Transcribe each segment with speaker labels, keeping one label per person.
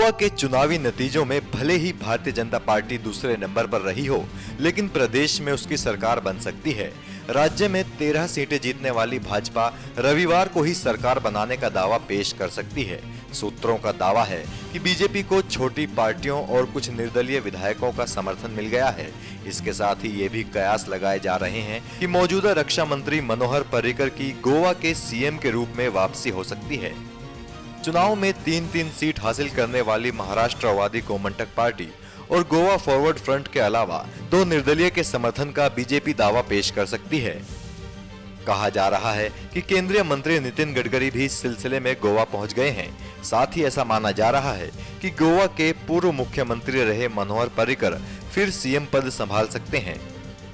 Speaker 1: गोवा के चुनावी नतीजों में भले ही भारतीय जनता पार्टी दूसरे नंबर पर रही हो, लेकिन प्रदेश में उसकी सरकार बन सकती है। राज्य में 13 सीटें जीतने वाली भाजपा रविवार को ही सरकार बनाने का दावा पेश कर सकती है। सूत्रों का दावा है कि बीजेपी को छोटी पार्टियों और कुछ निर्दलीय विधायकों का समर्थन मिल गया है। इसके साथ ही ये भी कयास लगाए जा रहे हैं कि मौजूदा रक्षा मंत्री मनोहर पर्रिकर की गोवा के सीएम के रूप में वापसी हो सकती है। चुनाव में 3-3 सीट हासिल करने वाली महाराष्ट्रवादी गोमंतक पार्टी और गोवा फॉरवर्ड फ्रंट के अलावा 2 निर्दलीय के समर्थन का बीजेपी दावा पेश कर सकती है। कहा जा रहा है कि केंद्रीय मंत्री नितिन गडकरी भी इस सिलसिले में गोवा पहुंच गए हैं। साथ ही ऐसा माना जा रहा है कि गोवा के पूर्व मुख्यमंत्री रहे मनोहर पर्रिकर फिर सीएम पद संभाल सकते हैं।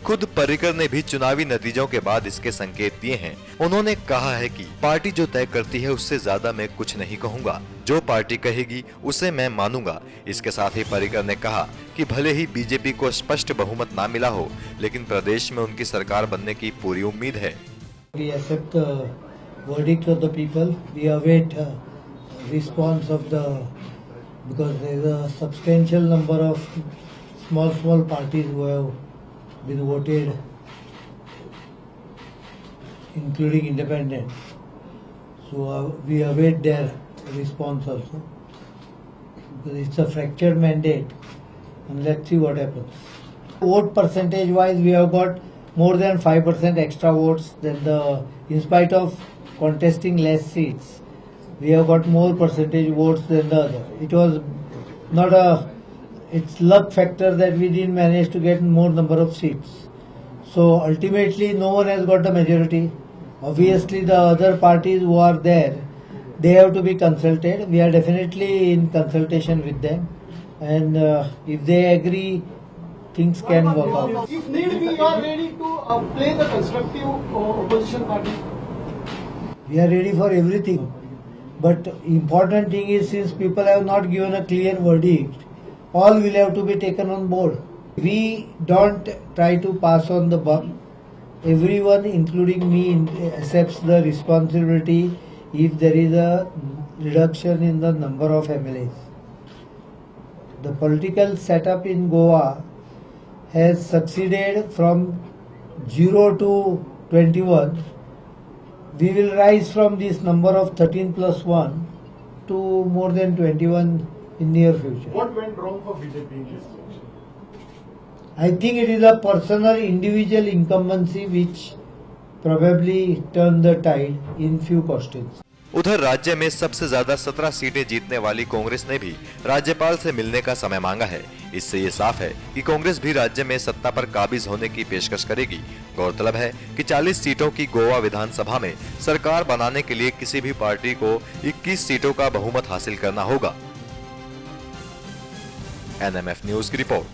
Speaker 1: खुद पर्रिकर ने भी चुनावी नतीजों के बाद इसके संकेत दिए हैं। उन्होंने कहा है कि पार्टी जो तय करती है उससे ज्यादा मैं कुछ नहीं कहूंगा, जो पार्टी कहेगी उसे मैं मानूंगा। इसके साथ ही पर्रिकर ने कहा कि भले ही बीजेपी को स्पष्ट बहुमत ना मिला हो, लेकिन प्रदेश में उनकी सरकार बनने की पूरी उम्मीद है।
Speaker 2: We accept the verdict of the people. We await response of the, because there is a substantial number of small parties who have been voted, including independent. So we await their response also, because it's a fractured mandate, and let's see what happens. Vote percentage wise, we have got more than 5% extra votes than the, in spite of contesting less seats, we have got more percentage votes than the other. It was not it's luck factor that we didn't manage to get more number of seats. So ultimately no one has got the majority. Obviously the other parties who are there, they have to be consulted. We are definitely in consultation with them, and if they agree, things can work out.
Speaker 3: If need be, you are ready to play the constructive opposition party.
Speaker 2: We are ready for everything. But important thing is, since people have not given a clear verdict, all will have to be taken on board. We don't try to pass on the buck. Everyone, including me, accepts the responsibility if there is a reduction in the number of MLAs. The political setup in Goa has succeeded from 0 to 21. We will rise from this number of 13 plus 1 to more than 21 in near future.
Speaker 3: What went wrong for BJP in this election?
Speaker 2: I think it is a personal individual incumbency which probably turned the tide in few questions.
Speaker 1: उधर राज्य में सबसे ज्यादा 17 सीटें जीतने वाली कांग्रेस ने भी राज्यपाल से मिलने का समय मांगा है। इससे ये साफ है कि कांग्रेस भी राज्य में सत्ता पर काबिज होने की पेशकश करेगी। गौरतलब है कि 40 सीटों की गोवा विधानसभा में सरकार बनाने के लिए किसी भी पार्टी को 21 सीटों का बहुमत हासिल करना होगा। NMF न्यूज की रिपोर्ट।